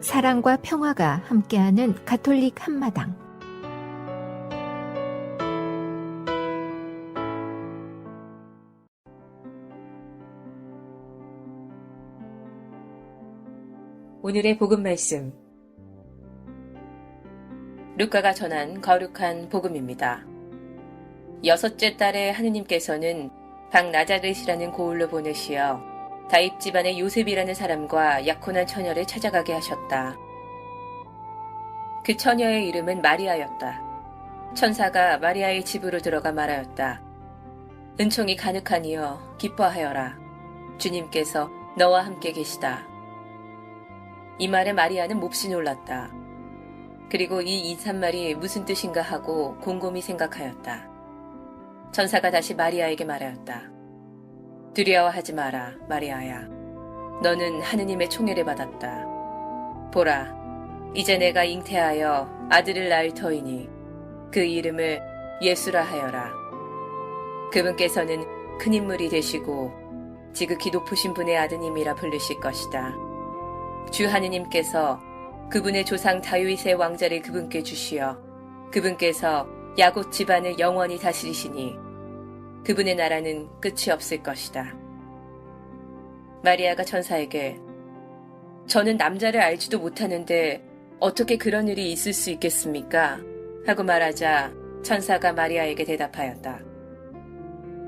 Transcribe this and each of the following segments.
사랑과 평화가 함께하는 가톨릭 한마당. 오늘의 복음 말씀, 루카가 전한 거룩한 복음입니다. 여섯째 달에 하느님께서는 박나자렛이라는 고을로 보내시어 다윗 집안의 요셉이라는 사람과 약혼한 처녀를 찾아가게 하셨다. 그 처녀의 이름은 마리아였다. 천사가 마리아의 집으로 들어가 말하였다. 은총이 가득하니여 기뻐하여라. 주님께서 너와 함께 계시다. 이 말에 마리아는 몹시 놀랐다. 그리고 이 인사말이 무슨 뜻인가 하고 곰곰이 생각하였다. 천사가 다시 마리아에게 말하였다. 두려워하지 마라, 마리아야. 너는 하느님의 총애를 받았다. 보라, 이제 내가 잉태하여 아들을 낳을 터이니 그 이름을 예수라 하여라. 그분께서는 큰 인물이 되시고 지극히 높으신 분의 아드님이라 부르실 것이다. 주 하느님께서 그분의 조상 다윗의 왕자를 그분께 주시어 그분께서 야곱 집안을 영원히 다스리시니 그분의 나라는 끝이 없을 것이다. 마리아가 천사에게 저는 남자를 알지도 못하는데 어떻게 그런 일이 있을 수 있겠습니까? 하고 말하자 천사가 마리아에게 대답하였다.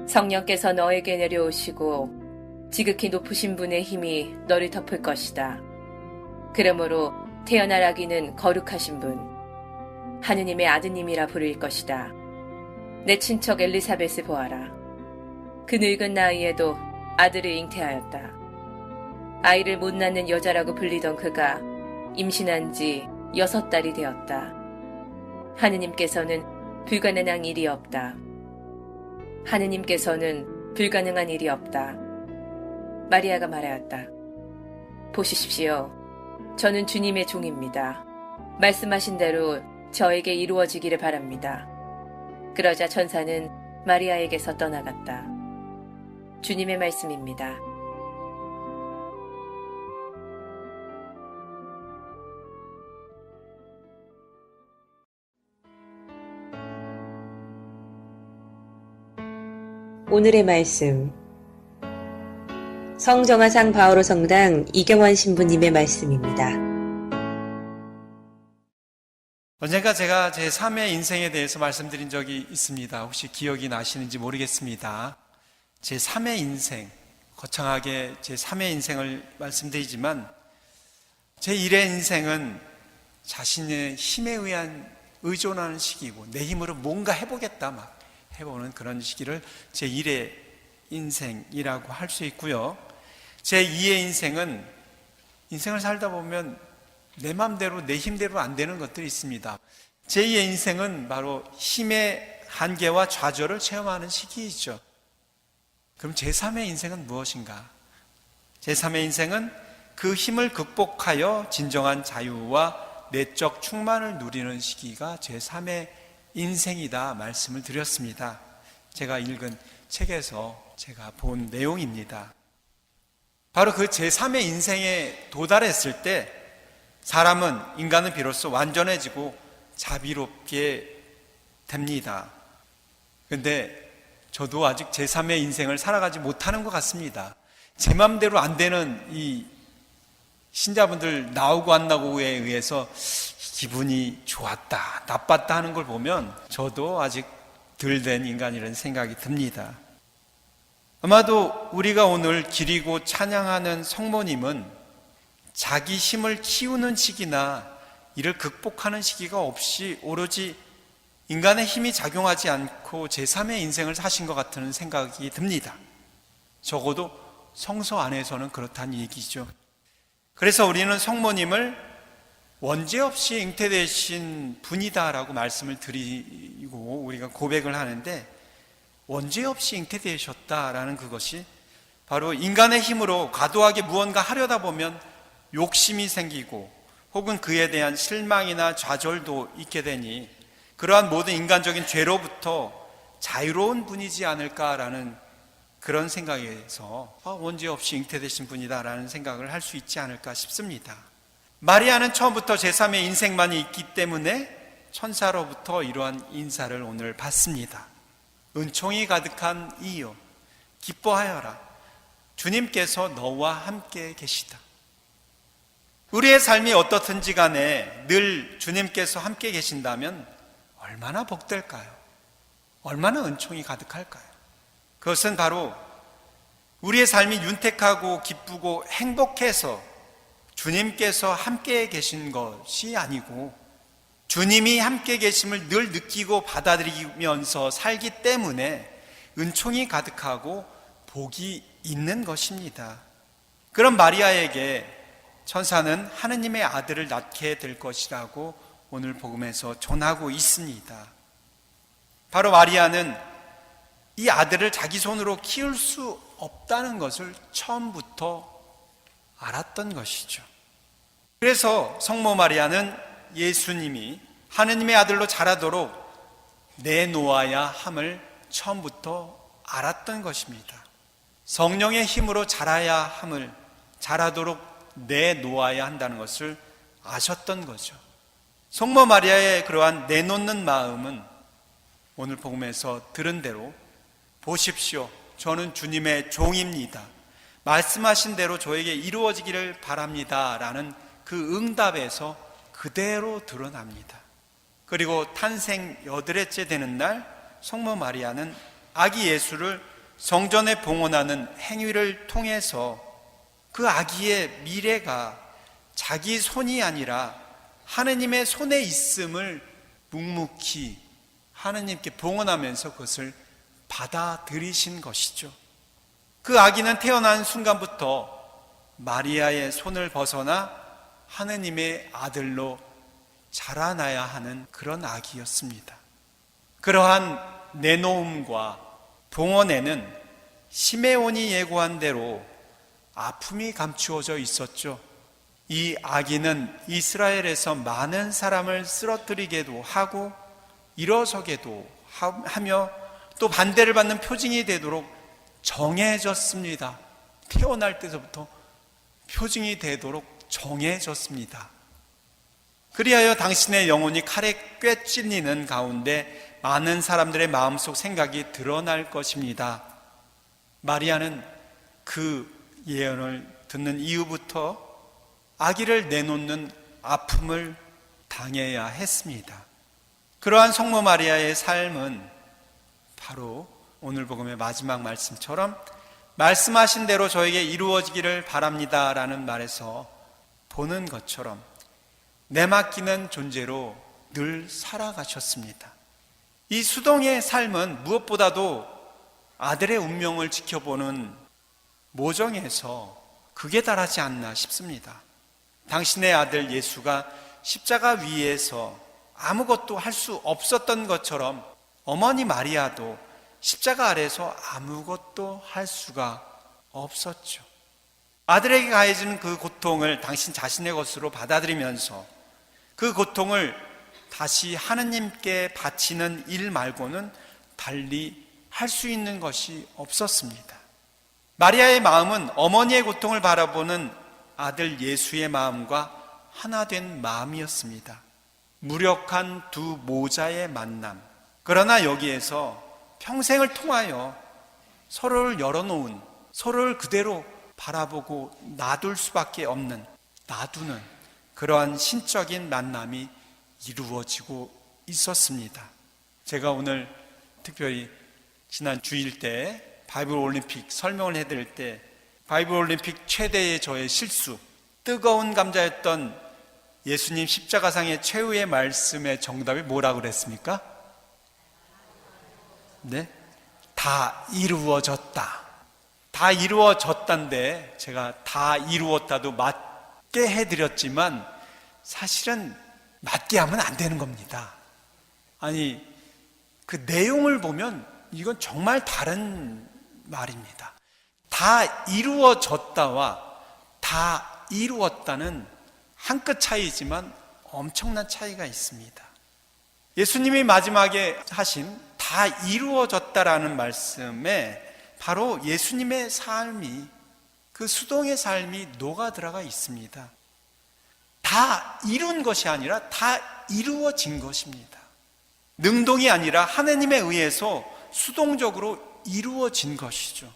성령께서 너에게 내려오시고 지극히 높으신 분의 힘이 너를 덮을 것이다. 그러므로 태어날 아기는 거룩하신 분, 하느님의 아드님이라 부를 것이다. 내 친척 엘리사벳을 보아라. 그 늙은 나이에도 아들을 잉태하였다. 아이를 못 낳는 여자라고 불리던 그가 임신한 지 6달이 되었다. 하느님께서는 불가능한 일이 없다. 하느님께서는 불가능한 일이 없다. 마리아가 말하였다. 보시십시오. 저는 주님의 종입니다. 말씀하신 대로 저에게 이루어지기를 바랍니다. 그러자 천사는 마리아에게서 떠나갔다. 주님의 말씀입니다. 오늘의 말씀, 성정화상 바오로 성당 이경환 신부님의 말씀입니다. 언젠가 제가 제 3의 인생에 대해서 말씀드린 적이 있습니다. 혹시 기억이 나시는지 모르겠습니다. 제 3의 인생, 거창하게 제 3의 인생을 말씀드리지만 제 1의 인생은 자신의 힘에 의한 의존하는 시기이고 내 힘으로 뭔가 해보겠다 막 해보는 그런 시기를 제 1의 인생이라고 할 수 있고요. 제 2의 인생은 인생을 살다 보면 내 맘대로 내 힘대로 안 되는 것들이 있습니다. 제2의 인생은 바로 힘의 한계와 좌절을 체험하는 시기이죠. 그럼 제3의 인생은 무엇인가? 제3의 인생은 그 힘을 극복하여 진정한 자유와 내적 충만을 누리는 시기가 제3의 인생이다 말씀을 드렸습니다. 제가 읽은 책에서 제가 본 내용입니다. 바로 그 제3의 인생에 도달했을 때 인간은 비로소 완전해지고 자비롭게 됩니다. 그런데 저도 아직 제3의 인생을 살아가지 못하는 것 같습니다. 제 맘대로 안 되는 이 신자분들 나오고 안 나오고에 의해서 기분이 좋았다, 나빴다 하는 걸 보면 저도 아직 덜 된 인간이라는 생각이 듭니다. 아마도 우리가 오늘 기리고 찬양하는 성모님은 자기 힘을 키우는 시기나 이를 극복하는 시기가 없이 오로지 인간의 힘이 작용하지 않고 제3의 인생을 사신 것 같은 생각이 듭니다. 적어도 성서 안에서는 그렇다는 얘기죠. 그래서 우리는 성모님을 원죄 없이 잉태되신 분이다라고 말씀을 드리고 우리가 고백을 하는데, 원죄 없이 잉태되셨다라는 그것이 바로 인간의 힘으로 과도하게 무언가 하려다 보면 욕심이 생기고 혹은 그에 대한 실망이나 좌절도 있게 되니 그러한 모든 인간적인 죄로부터 자유로운 분이지 않을까라는 그런 생각에서 원죄 없이 잉태되신 분이다라는 생각을 할 수 있지 않을까 싶습니다. 마리아는 처음부터 제3의 인생만이 있기 때문에 천사로부터 이러한 인사를 오늘 받습니다. 은총이 가득한 이여, 기뻐하여라. 주님께서 너와 함께 계시다. 우리의 삶이 어떻든지 간에 늘 주님께서 함께 계신다면 얼마나 복될까요? 얼마나 은총이 가득할까요? 그것은 바로 우리의 삶이 윤택하고 기쁘고 행복해서 주님께서 함께 계신 것이 아니고 주님이 함께 계심을 늘 느끼고 받아들이면서 살기 때문에 은총이 가득하고 복이 있는 것입니다. 그런 마리아에게 천사는 하느님의 아들을 낳게 될 것이라고 오늘 복음에서 전하고 있습니다. 바로 마리아는 이 아들을 자기 손으로 키울 수 없다는 것을 처음부터 알았던 것이죠. 그래서 성모 마리아는 예수님이 하느님의 아들로 자라도록 내놓아야 함을 처음부터 알았던 것입니다. 성령의 힘으로 자라야 함을 자라도록 내놓아야 한다는 것을 아셨던 거죠. 성모 마리아의 그러한 내놓는 마음은 오늘 복음에서 들은 대로 보십시오. 저는 주님의 종입니다. 말씀하신 대로 저에게 이루어지기를 바랍니다. 라는 그 응답에서 그대로 드러납니다. 그리고 탄생 8회째 되는 날 성모 마리아는 아기 예수를 성전에 봉헌하는 행위를 통해서 그 아기의 미래가 자기 손이 아니라 하느님의 손에 있음을 묵묵히 하느님께 봉헌하면서 그것을 받아들이신 것이죠. 그 아기는 태어난 순간부터 마리아의 손을 벗어나 하느님의 아들로 자라나야 하는 그런 아기였습니다. 그러한 내놓음과 봉헌에는 시메온이 예고한 대로 아픔이 감추어져 있었죠. 이 아기는 이스라엘에서 많은 사람을 쓰러뜨리게도 하고 일어서게도 하며 또 반대를 받는 표징이 되도록 정해졌습니다. 태어날 때부터 표징이 되도록 정해졌습니다. 그리하여 당신의 영혼이 칼에 꿰찔리는 가운데 많은 사람들의 마음속 생각이 드러날 것입니다. 마리아는 그 예언을 듣는 이후부터 아기를 내놓는 아픔을 당해야 했습니다. 그러한 성모 마리아의 삶은 바로 오늘 복음의 마지막 말씀처럼 말씀하신 대로 저에게 이루어지기를 바랍니다 라는 말에서 보는 것처럼 내맡기는 존재로 늘 살아가셨습니다. 이 수동의 삶은 무엇보다도 아들의 운명을 지켜보는 모정에서 극에 달하지 않나 싶습니다. 당신의 아들 예수가 십자가 위에서 아무것도 할 수 없었던 것처럼 어머니 마리아도 십자가 아래에서 아무것도 할 수가 없었죠. 아들에게 가해지는 그 고통을 당신 자신의 것으로 받아들이면서 그 고통을 다시 하느님께 바치는 일 말고는 달리 할 수 있는 것이 없었습니다. 마리아의 마음은 어머니의 고통을 바라보는 아들 예수의 마음과 하나 된 마음이었습니다. 무력한 두 모자의 만남. 그러나 여기에서 평생을 통하여 서로를 열어놓은, 서로를 그대로 바라보고 놔둘 수밖에 없는, 놔두는 그러한 신적인 만남이 이루어지고 있었습니다. 제가 오늘 특별히 지난 주일 때 바이블 올림픽 설명을 해드릴 때 바이블 올림픽 최대의 저의 실수, 뜨거운 감자였던 예수님 십자가상의 최후의 말씀의 정답이 뭐라고 그랬습니까? 네? 다 이루어졌다. 다 이루어졌단데 제가 다 이루었다도 맞게 해드렸지만 사실은 맞게 하면 안 되는 겁니다. 아니, 그 내용을 보면 이건 정말 다른 말입니다. 다 이루어졌다와 다 이루었다는 한 끗 차이지만 엄청난 차이가 있습니다. 예수님이 마지막에 하신 다 이루어졌다라는 말씀에 바로 예수님의 삶이, 그 수동의 삶이 녹아 들어가 있습니다. 다 다 이룬 것이 아니라 다 이루어진 것입니다. 능동이 아니라 하나님에 의해서 수동적으로 이루어진 것이죠.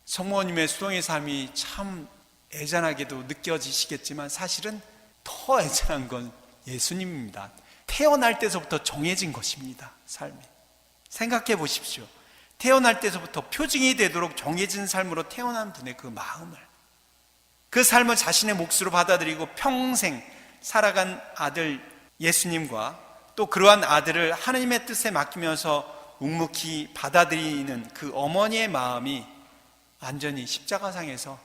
성모님의 수동의 삶이 참 애잔하게도 느껴지시겠지만 사실은 더 애잔한 건 예수님입니다. 태어날 때서부터 정해진 것입니다. 삶이. 생각해 보십시오. 태어날 때서부터 표징이 되도록 정해진 삶으로 태어난 분의 그 마음을, 그 삶을 자신의 몫으로 받아들이고 평생 살아간 아들 예수님과 또 그러한 아들을 하나님의 뜻에 맡기면서 묵묵히 받아들이는 그 어머니의 마음이 완전히 십자가상에서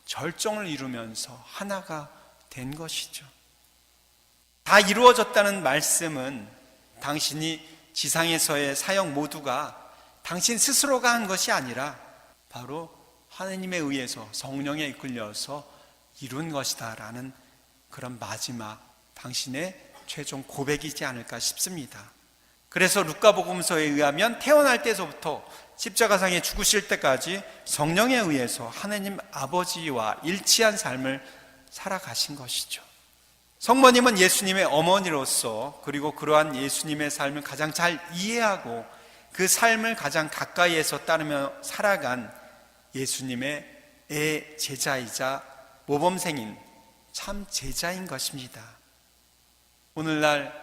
절정을 이루면서 하나가 된 것이죠. 다 이루어졌다는 말씀은 당신이 지상에서의 사역 모두가 당신 스스로가 한 것이 아니라 바로 하나님에 의해서 성령에 이끌려서 이룬 것이다 라는 그런 마지막 당신의 최종 고백이지 않을까 싶습니다. 그래서 루카복음서에 의하면 태어날 때서부터 십자가상에 죽으실 때까지 성령에 의해서 하나님 아버지와 일치한 삶을 살아가신 것이죠. 성모님은 예수님의 어머니로서 그리고 그러한 예수님의 삶을 가장 잘 이해하고 그 삶을 가장 가까이에서 따르며 살아간 예수님의 애 제자이자 모범생인 참 제자인 것입니다. 오늘날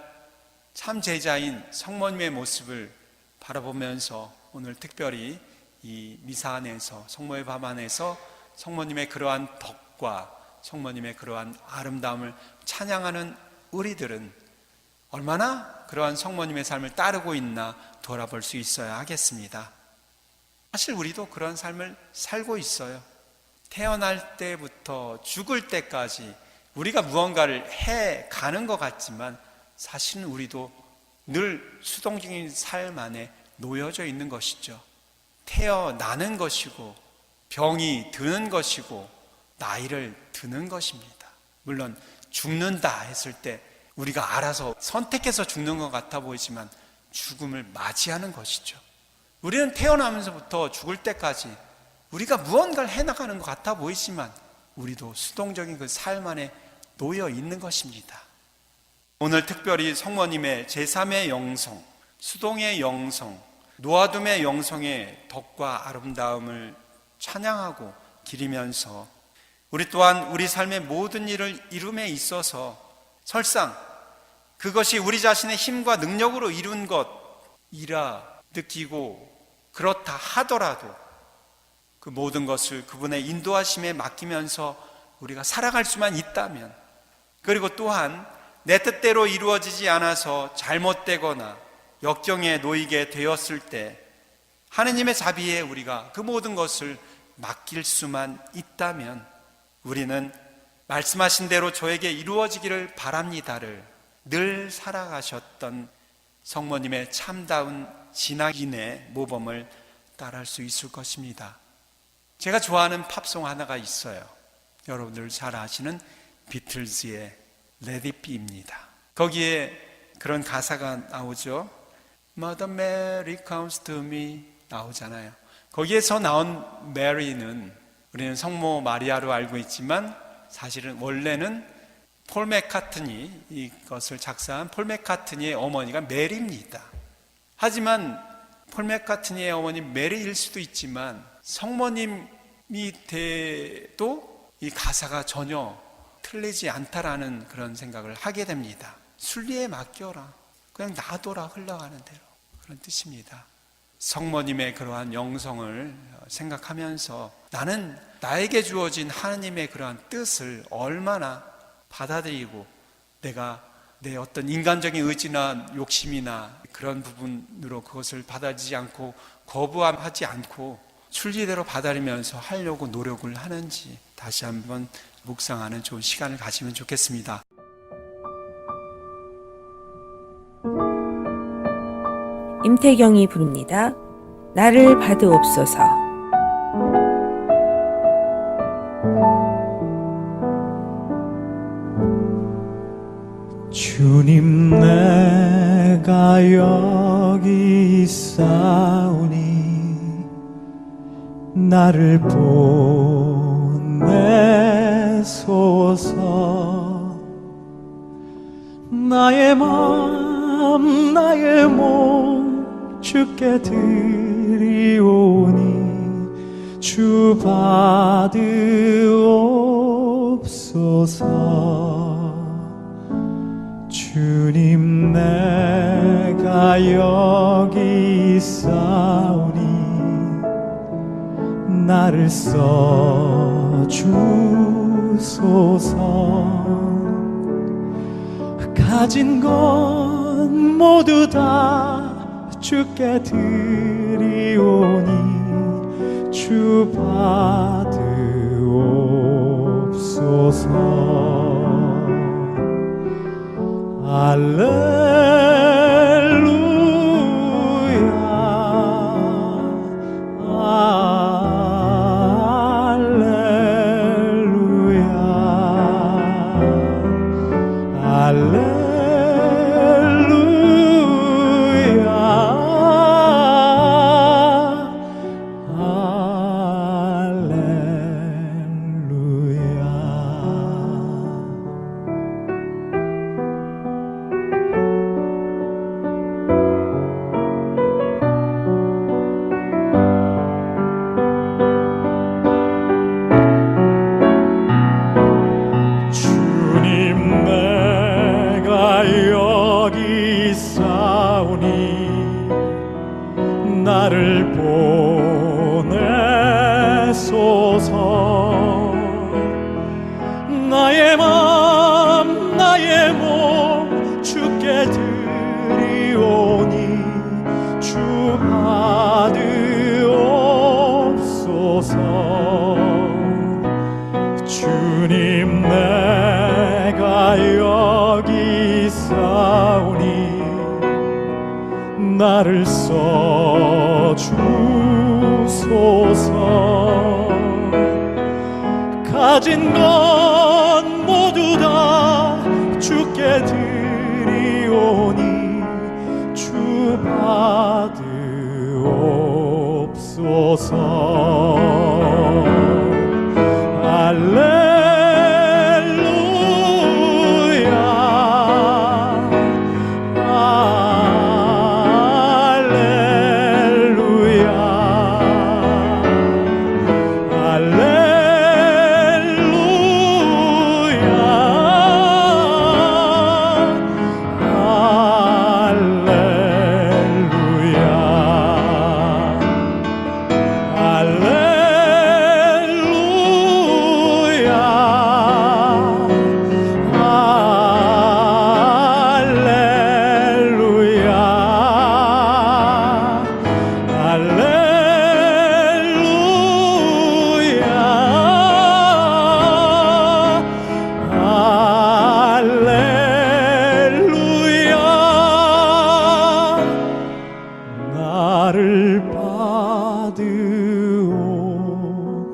참 제자인 성모님의 모습을 바라보면서 오늘 특별히 이 미사 안에서 성모의 밤 안에서 성모님의 그러한 덕과 성모님의 그러한 아름다움을 찬양하는 우리들은 얼마나 그러한 성모님의 삶을 따르고 있나 돌아볼 수 있어야 하겠습니다. 사실 우리도 그런 삶을 살고 있어요. 태어날 때부터 죽을 때까지 우리가 무언가를 해 가는 것 같지만 사실은 우리도 늘 수동적인 삶 안에 놓여져 있는 것이죠. 태어나는 것이고 병이 드는 것이고 나이를 드는 것입니다. 물론 죽는다 했을 때 우리가 알아서 선택해서 죽는 것 같아 보이지만 죽음을 맞이하는 것이죠. 우리는 태어나면서부터 죽을 때까지 우리가 무언가를 해나가는 것 같아 보이지만 우리도 수동적인 그 삶 안에 놓여 있는 것입니다. 오늘 특별히 성모님의 제3의 영성, 수동의 영성, 놓아둠의 영성의 덕과 아름다움을 찬양하고 기리면서 우리 또한 우리 삶의 모든 일을 이룸에 있어서 설상 그것이 우리 자신의 힘과 능력으로 이룬 것이라 느끼고 그렇다 하더라도 그 모든 것을 그분의 인도하심에 맡기면서 우리가 살아갈 수만 있다면, 그리고 또한 내 뜻대로 이루어지지 않아서 잘못되거나 역경에 놓이게 되었을 때 하느님의 자비에 우리가 그 모든 것을 맡길 수만 있다면 우리는 말씀하신 대로 저에게 이루어지기를 바랍니다를 늘 살아가셨던 성모님의 참다운 진학인의 모범을 따라할 수 있을 것입니다. 제가 좋아하는 팝송 하나가 있어요. 여러분들 잘 아시는 비틀즈의 Let It Be입니다. 거기에 그런 가사가 나오죠. Mother Mary comes to me 나오잖아요. 거기에서 나온 메리는 우리는 성모 마리아로 알고 있지만 사실은 원래는 폴 맥카트니, 이것을 작사한 폴 맥카트니의 어머니가 메리입니다. 하지만 폴 맥카트니의 어머니 메리일 수도 있지만 성모님이 돼도 이 가사가 전혀 틀리지 않다라는 그런 생각을 하게 됩니다. 순리에 맡겨라, 그냥 놔둬라, 흘러가는 대로, 그런 뜻입니다. 성모님의 그러한 영성을 생각하면서 나는 나에게 주어진 하나님의 그러한 뜻을 얼마나 받아들이고 내가 내 어떤 인간적인 의지나 욕심이나 그런 부분으로 그것을 받아들이지 않고 거부하지 않고 순리대로 받아들이면서 하려고 노력을 하는지 다시 한번 묵상하는 좋은 시간을 가지면 좋겠습니다. 임태경이 부릅니다. 나를 받으옵소서. 주님 내가 여기 있사오니 나를 보내소서. 나의 맘 나의 몸 주께 드리오니 주 받으옵소서. 주님 내가 여기 있사오니 나를 써주소서. 가진 건 모두 다 주께 드리오니 주 받으옵소서. 나를 보내소서. 나의 맘 나의 몸 주께 드리오니 주 받으옵소서. 주님 내가 여기 있사오니 나를 써주소서. 가진 건 모두 다 주께 드리오니 주 받으옵소서. 나를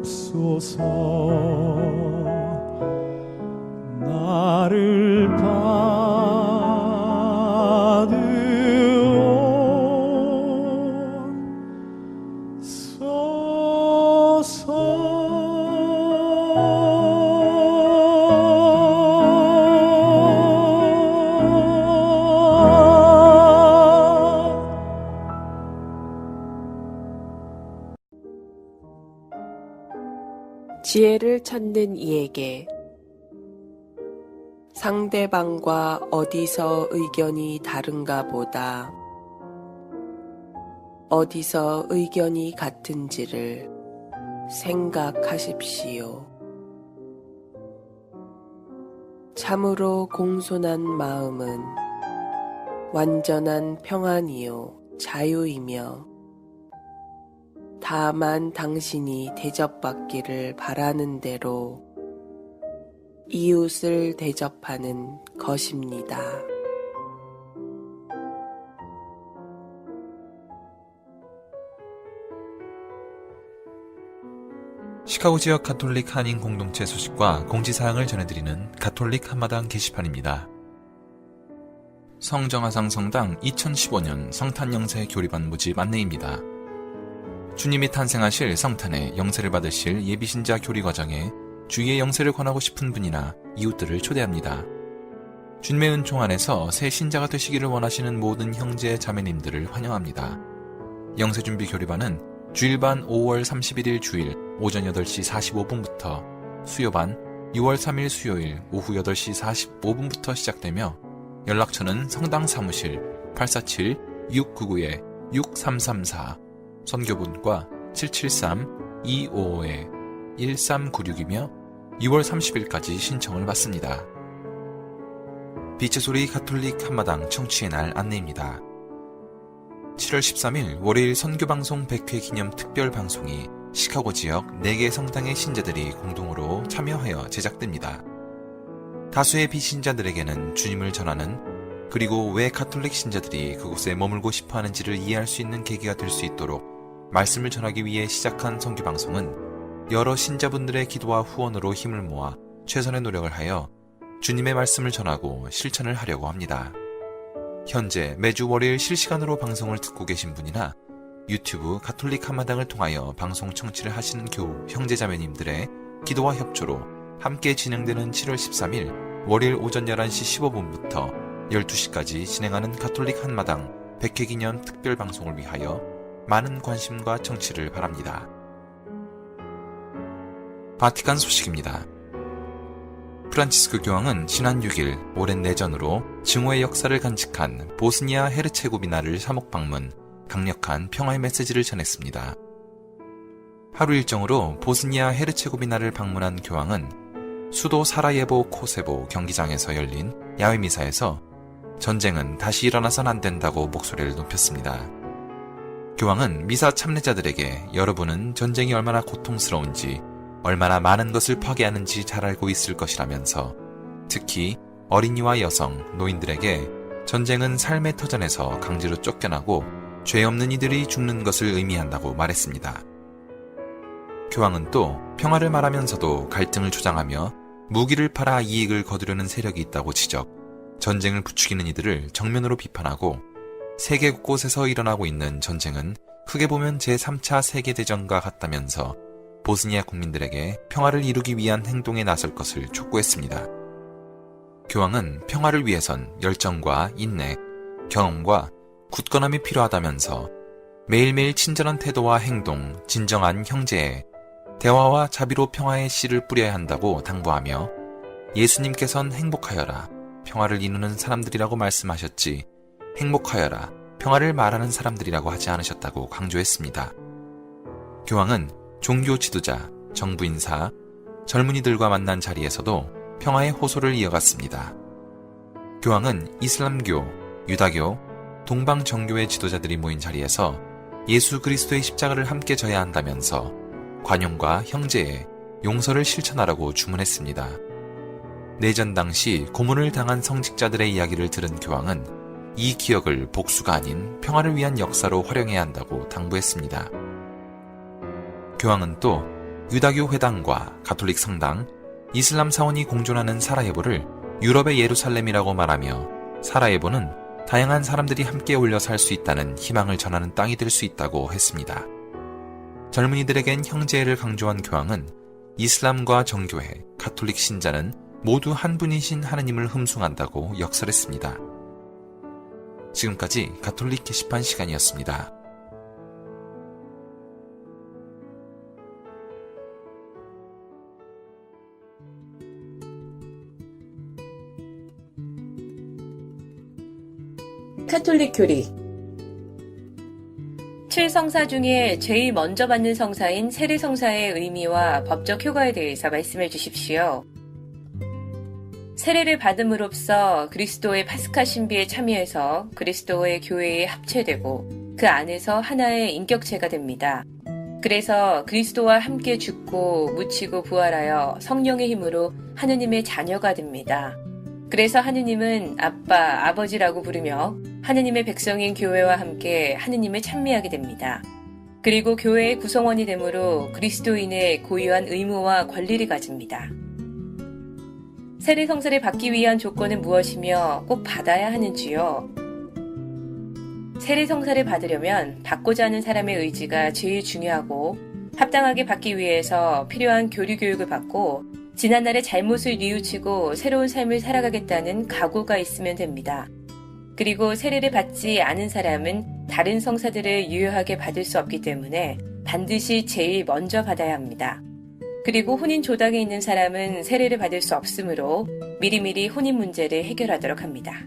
받으옵소서. 나를 지혜를 찾는 이에게 상대방과 어디서 의견이 다른가 보다 어디서 의견이 같은지를 생각하십시오. 참으로 공손한 마음은 완전한 평안이요 자유이며 다만 당신이 대접받기를 바라는 대로 이웃을 대접하는 것입니다. 시카고 지역 가톨릭 한인 공동체 소식과 공지사항을 전해드리는 가톨릭 한마당 게시판입니다. 성정화상 성당 2015년 성탄영세 교리반 모집 안내입니다. 주님이 탄생하실 성탄에 영세를 받으실 예비신자 교리 과정에 주의의 영세를 권하고 싶은 분이나 이웃들을 초대합니다. 주님의 은총 안에서 새 신자가 되시기를 원하시는 모든 형제 자매님들을 환영합니다. 영세준비 교리반은 주일반 5월 31일 주일 오전 8시 45분부터 수요반 6월 3일 수요일 오후 8시 45분부터 시작되며 연락처는 성당 사무실 847-699-6334 선교분과 773-255-1396이며 6월 30일까지 신청을 받습니다. 빛의 소리 가톨릭 한마당 청취의 날 안내입니다. 7월 13일 월요일 선교방송 100회 기념 특별 방송이 시카고 지역 4개 성당의 신자들이 공동으로 참여하여 제작됩니다. 다수의 비신자들에게는 주님을 전하는 그리고 왜 가톨릭 신자들이 그곳에 머물고 싶어 하는지를 이해할 수 있는 계기가 될 수 있도록 말씀을 전하기 위해 시작한 선교방송은 여러 신자분들의 기도와 후원으로 힘을 모아 최선의 노력을 하여 주님의 말씀을 전하고 실천을 하려고 합니다. 현재 매주 월요일 실시간으로 방송을 듣고 계신 분이나 유튜브 가톨릭 한마당을 통하여 방송 청취를 하시는 교우 형제자매님들의 기도와 협조로 함께 진행되는 7월 13일 월요일 오전 11시 15분부터 12시까지 진행하는 가톨릭 한마당 100회 기념 특별 방송을 위하여 많은 관심과 청취를 바랍니다. 바티칸 소식입니다. 프란치스코 교황은 지난 6일 오랜 내전으로 증오의 역사를 간직한 보스니아 헤르체고비나를 사목 방문, 강력한 평화의 메시지를 전했습니다. 하루 일정으로 보스니아 헤르체고비나를 방문한 교황은 수도 사라예보 코세보 경기장에서 열린 야외 미사에서 전쟁은 다시 일어나선 안 된다고 목소리를 높였습니다. 교황은 미사 참례자들에게 여러분은 전쟁이 얼마나 고통스러운지 얼마나 많은 것을 파괴하는지 잘 알고 있을 것이라면서 특히 어린이와 여성, 노인들에게 전쟁은 삶의 터전에서 강제로 쫓겨나고 죄 없는 이들이 죽는 것을 의미한다고 말했습니다. 교황은 또 평화를 말하면서도 갈등을 조장하며 무기를 팔아 이익을 거두려는 세력이 있다고 지적, 전쟁을 부추기는 이들을 정면으로 비판하고 세계 곳곳에서 일어나고 있는 전쟁은 크게 보면 제3차 세계대전과 같다면서 보스니아 국민들에게 평화를 이루기 위한 행동에 나설 것을 촉구했습니다. 교황은 평화를 위해선 열정과 인내, 경험과 굳건함이 필요하다면서 매일매일 친절한 태도와 행동, 진정한 형제애, 대화와 자비로 평화의 씨를 뿌려야 한다고 당부하며 예수님께선 행복하여라, 평화를 이루는 사람들이라고 말씀하셨지 행복하여라, 평화를 말하는 사람들이라고 하지 않으셨다고 강조했습니다. 교황은 종교 지도자, 정부 인사, 젊은이들과 만난 자리에서도 평화의 호소를 이어갔습니다. 교황은 이슬람교, 유다교, 동방 정교회 지도자들이 모인 자리에서 예수 그리스도의 십자가를 함께 져야 한다면서 관용과 형제애, 용서를 실천하라고 주문했습니다. 내전 당시 고문을 당한 성직자들의 이야기를 들은 교황은 이 기억을 복수가 아닌 평화를 위한 역사로 활용해야 한다고 당부했습니다. 교황은 또 유다교 회당과 가톨릭 성당, 이슬람 사원이 공존하는 사라예보를 유럽의 예루살렘이라고 말하며 사라예보는 다양한 사람들이 함께 올려 살 수 있다는 희망을 전하는 땅이 될 수 있다고 했습니다. 젊은이들에겐 형제애를 강조한 교황은 이슬람과 정교회, 가톨릭 신자는 모두 한 분이신 하느님을 흠숭한다고 역설했습니다. 지금까지 가톨릭 게시판 시간이었습니다. 가톨릭 교리 7성사 중에 제일 먼저 받는 성사인 세례성사의 의미와 법적 효과에 대해서 말씀해 주십시오. 세례를 받음으로써 그리스도의 파스카 신비에 참여해서 그리스도의 교회에 합체되고 그 안에서 하나의 인격체가 됩니다. 그래서 그리스도와 함께 죽고 묻히고 부활하여 성령의 힘으로 하느님의 자녀가 됩니다. 그래서 하느님은 아빠, 아버지라고 부르며 하느님의 백성인 교회와 함께 하느님을 찬미하게 됩니다. 그리고 교회의 구성원이 되므로 그리스도인의 고유한 의무와 권리를 가집니다. 세례성사를 받기 위한 조건은 무엇이며 꼭 받아야 하는지요? 세례성사를 받으려면 받고자 하는 사람의 의지가 제일 중요하고 합당하게 받기 위해서 필요한 교리 교육을 받고 지난날의 잘못을 뉘우치고 새로운 삶을 살아가겠다는 각오가 있으면 됩니다. 그리고 세례를 받지 않은 사람은 다른 성사들을 유효하게 받을 수 없기 때문에 반드시 제일 먼저 받아야 합니다. 그리고 혼인 조당에 있는 사람은 세례를 받을 수 없으므로 미리미리 혼인 문제를 해결하도록 합니다.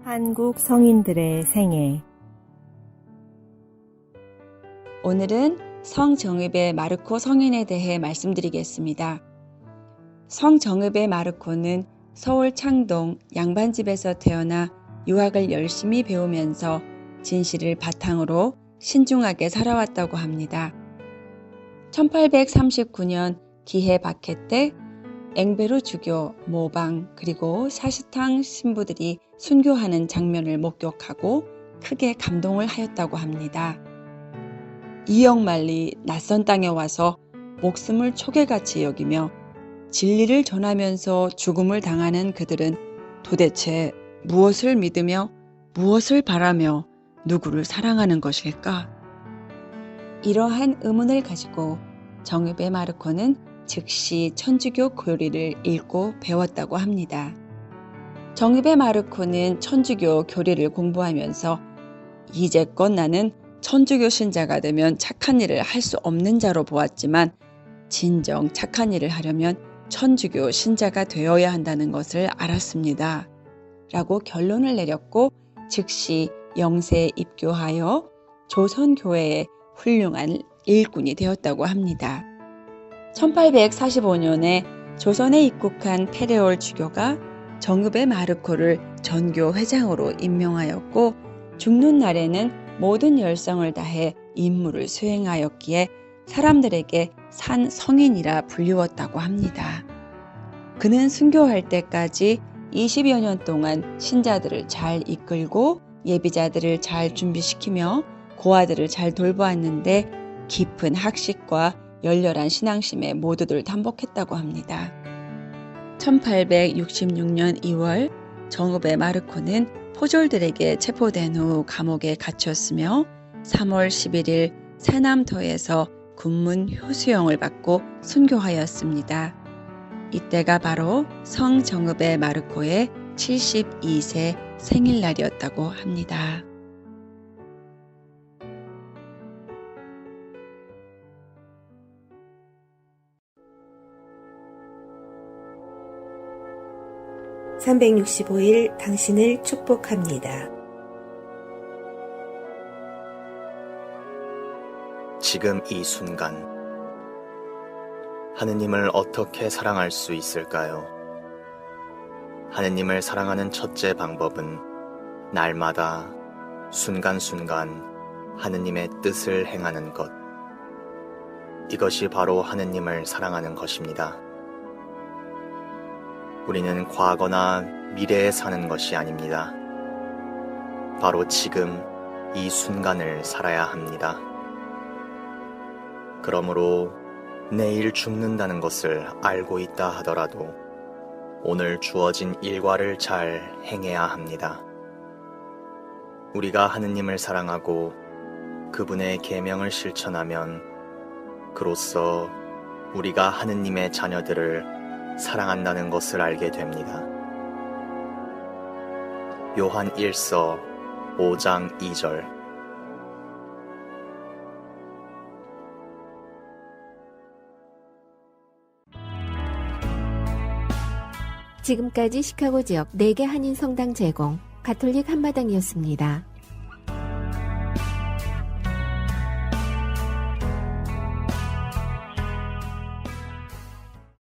한국 성인들의 생애. 오늘은 성정읍의 마르코 성인에 대해 말씀드리겠습니다. 성정읍의 마르코는 서울 창동 양반집에서 태어나 유학을 열심히 배우면서 진실을 바탕으로 신중하게 살아왔다고 합니다. 1839년 기해 박해 때 앵베르 주교, 모방, 그리고 샤스탕 신부들이 순교하는 장면을 목격하고 크게 감동을 하였다고 합니다. 이역만리 낯선 땅에 와서 목숨을 초계같이 여기며 진리를 전하면서 죽음을 당하는 그들은 도대체 무엇을 믿으며 무엇을 바라며 누구를 사랑하는 것일까? 이러한 의문을 가지고 정읍의 마르코는 즉시 천주교 교리를 읽고 배웠다고 합니다. 정읍의 마르코는 천주교 교리를 공부하면서 이제껏 나는 천주교 신자가 되면 착한 일을 할 수 없는 자로 보았지만 진정 착한 일을 하려면 천주교 신자가 되어야 한다는 것을 알았습니다. 라고 결론을 내렸고 즉시 영세에 입교하여 조선교회의 훌륭한 일꾼이 되었다고 합니다. 1845년에 조선에 입국한 페레올 주교가 정읍의 마르코를 전교 회장으로 임명하였고 죽는 날에는 모든 열성을 다해 임무를 수행하였기에 사람들에게 산 성인이라 불리웠다고 합니다. 그는 순교할 때까지 20여 년 동안 신자들을 잘 이끌고 예비자들을 잘 준비시키며 고아들을 잘 돌보았는데 깊은 학식과 열렬한 신앙심에 모두들 담복했다고 합니다. 1866년 2월 정읍의 마르코는 포졸들에게 체포된 후 감옥에 갇혔으며 3월 11일 새남터에서 군문 효수형을 받고 순교하였습니다. 이때가 바로 성정읍의 마르코의 72세 생일날이었다고 합니다. (365일) 당신을 축복합니다. 지금 이 순간 하느님을 어떻게 사랑할 수 있을까요? 하느님을 사랑하는 첫째 방법은 날마다 순간순간 하느님의 뜻을 행하는 것. 이것이 바로 하느님을 사랑하는 것입니다. 우리는 과거나 미래에 사는 것이 아닙니다. 바로 지금 이 순간을 살아야 합니다. 그러므로 내일 죽는다는 것을 알고 있다 하더라도 오늘 주어진 일과를 잘 행해야 합니다. 우리가 하느님을 사랑하고 그분의 계명을 실천하면 그로써 우리가 하느님의 자녀들을 사랑한다는 것을 알게 됩니다. 요한 1서 5장 2절. 지금까지 시카고 지역 4개 한인 성당 제공 가톨릭 한마당이었습니다.